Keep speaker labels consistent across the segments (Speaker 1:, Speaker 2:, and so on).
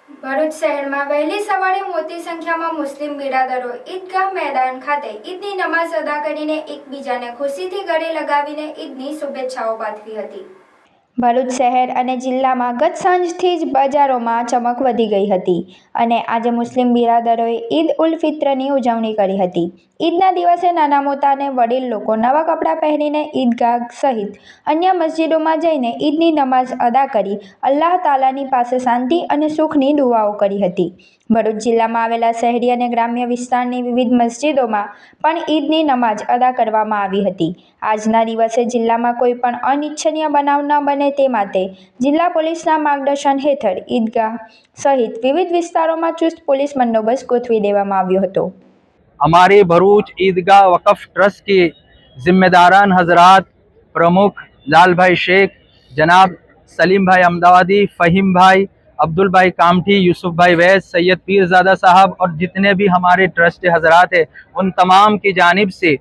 Speaker 1: ભરૂચ શહેરમાં વહેલી સવારે મોટી સંખ્યામાં મુસ્લિમ બિરાદરો ઈદગાહ મેદાન ખાતે ઈદની નમાઝ અદા કરીને એકબીજાને ખુશીથી ગળે લગાવીને ઈદની શુભેચ્છાઓ પાઠવી હતી। ભરૂચ શહેર અને જિલ્લામાં ગત સાંજથી જ બજારોમાં ચમક વધી ગઈ હતી અને આજે મુસ્લિમ બિરાદરોએ ઈદ ઉલ ફિત્રની ઉજવણી કરી હતી। ઈદના દિવસે નાના મોટા અને વડીલ લોકો નવા કપડાં પહેરીને ઈદગાહ સહિત અન્ય મસ્જિદોમાં જઈને ઈદની નમાઝ અદા કરી અલ્લાહ તાલાની પાસે શાંતિ અને સુખની દુઆઓ કરી હતી। ભરૂચ જિલ્લામાં આવેલા શહેરી અને ગ્રામ્ય વિસ્તારની વિવિધ મસ્જિદોમાં પણ ઈદની નમાઝ અદા કરવામાં આવી હતી। આજના દિવસે જિલ્લામાં કોઈ પણ અનિચ્છનીય બનાવ ન બને તે માટે જિલ્લા પોલીસના માર્ગદર્શન હેઠળ ઈદગાહ સહિત વિવિધ વિસ્તારોમાં ચુસ્ત પોલીસ બંદોબસ્ત ગોઠવી દેવામાં આવ્યો હતો।
Speaker 2: हमारे भरूच ईदगाह वक़फ़ ट्रस्ट के ज़िम्मेदारान हज़रात प्रमुख लाल भाई शेख, जनाब सलीम भाई अहमदाबादी, फ़हीम भाई, अब्दुल भाई कामठी, यूसुफ भाई वैस, सैयद पीरज़ादा साहब और जितने भी हमारे ट्रस्ट के हज़रात हैं उन तमाम की जानिब से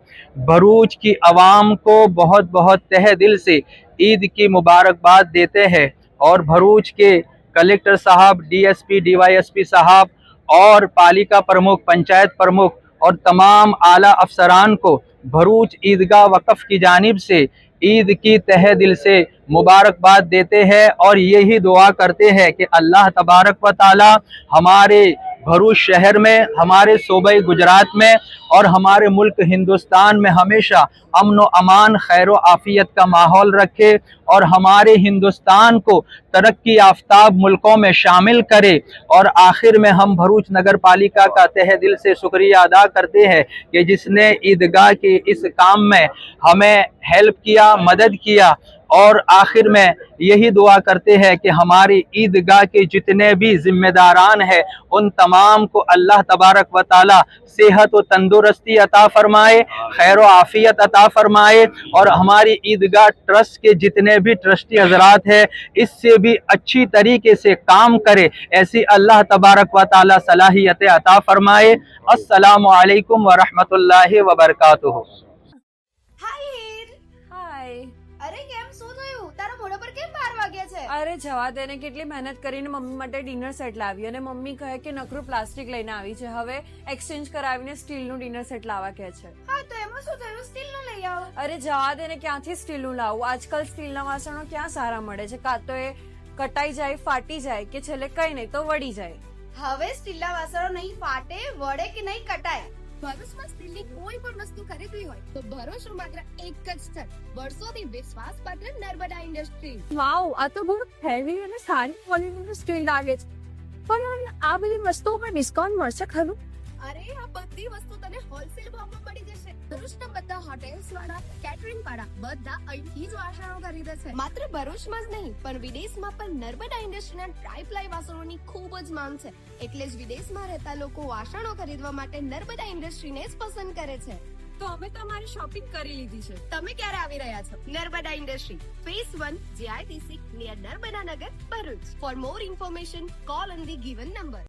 Speaker 2: भरूच की आवाम को बहुत बहुत तहे दिल से ईद की मुबारकबाद देते हैं। और भरूच के कलेक्टर साहब, DSP, DYSP साहब और पालिका प्रमुख, पंचायत प्रमुख और तमाम आला अफसरान को भरूच ईदगाह वक़फ़ की जानिब से ईद की तहे दिल से मुबारकबाद देते हैं और यही दुआ करते हैं कि अल्लाह तबारक व ताला हमारे भरूच शहर में, हमारे सूबे गुजरात में और हमारे मुल्क हिंदुस्तान में हमेशा अमन व अमान, खैर व आफ़ियत का माहौल रखे और हमारे हिंदुस्तान को तरक्की याफ्ताब मुल्कों में शामिल करे। और आखिर में हम भरूच नगर पालिका का तहे दिल से शुक्रिया अदा करते हैं कि जिसने ईदगाह के इस काम में हमें हेल्प किया, मदद किया। और आखिर में यही दुआ करते हैं कि हमारी ईदगाह के जितने भी ज़िम्मेदारान हैं उन तमाम को अल्लाह तबारक व ताला सेहत व तंदुरुस्ती अता फ़रमाए, खैर व आफ़ियत अता फ़रमाए और हमारी ईदगाह ट्रस्ट के जितने भी ट्रस्टी हज़रात हैं इससे भी अच्छी तरीके से काम करे, ऐसी अल्लाह तबारक व ताला सलाहियत अता फ़रमाए। अस्सलामु अलैकुम व रहमतुल्लाहि व बरकातुहू।
Speaker 3: અરે કેમ શું થયું? તારા મોઢા પર કેમ 12 વાગ્યા છે?
Speaker 4: અરે જવા દે ને, કેટલી મહેનત કરીને મમ્મી માટે ડિનર સેટ લાવી અને મમ્મી કહે કે નકરું પ્લાસ્ટિક લઈને આવી છે, હવે એક્સચેન્જ કરાવીને સ્ટીલનું ડિનર સેટ લાવવા કહે છે।
Speaker 3: હા તો એમાં શું થયું? સ્ટીલનું લઈ આવો।
Speaker 4: અરે જવા દે ને, ક્યાંથી સ્ટીલનું લાવું? આજકાલ સ્ટીલના વાસણો ક્યાં સારા મળે છે? કાં તો એ કટાઈ જાય, ફાટી જાય કે છેલ્લે કઈ નહીં તો વળી જાય।
Speaker 3: હવે સ્ટીલના વાસણો નહીં ફાટે, વળે કે નહીં કટાય। ભરૂચમાં સ્ટીલની કોઈ પણ વસ્તુ ખરીદવી હોય તો ભરોસો માત્ર એક જ સ્થળ, વર્ષોથી વિશ્વાસપાત્ર નર્મદા ઇન્ડસ્ટ્રીઝ।
Speaker 4: વાવ, આ તો બહુ હેવી અને સારી ક્વોલિટીનું સ્ટીલ લાગે છે, પણ આ બધી વસ્તુઓ પર ડિસ્કાઉન્ટ મળશે ખરું?
Speaker 3: અરે આ બધી વસ્તુ તને હોલસેલ ભાવમાં મળી જશે। ભરૂચના બધા હોટેલ્સ વાળા, કેટરિંગ વાળા બધા અહીંથી જ વાસણો ખરીદે છે। માત્ર ભરૂચમાં જ નહીં પણ વિદેશમાં પણ નર્મદા ઇન્ડસ્ટ્રીના ટ્રાય-પ્લાય વાસણોની ખૂબ જ માંગ છે, એટલે જ વિદેશમાં રહેતા લોકો વાસણો ખરીદવા માટે નર્મદા ઇન્ડસ્ટ્રીને જ પસંદ કરે છે।
Speaker 4: તો અમે તમારી શોપિંગ કરી લીધી છે।
Speaker 3: તમે ક્યારે આવી રહ્યા છો? Narmada industry phase 1 GITC near Narmada Nagar, Bharuch. For more information call on the given number.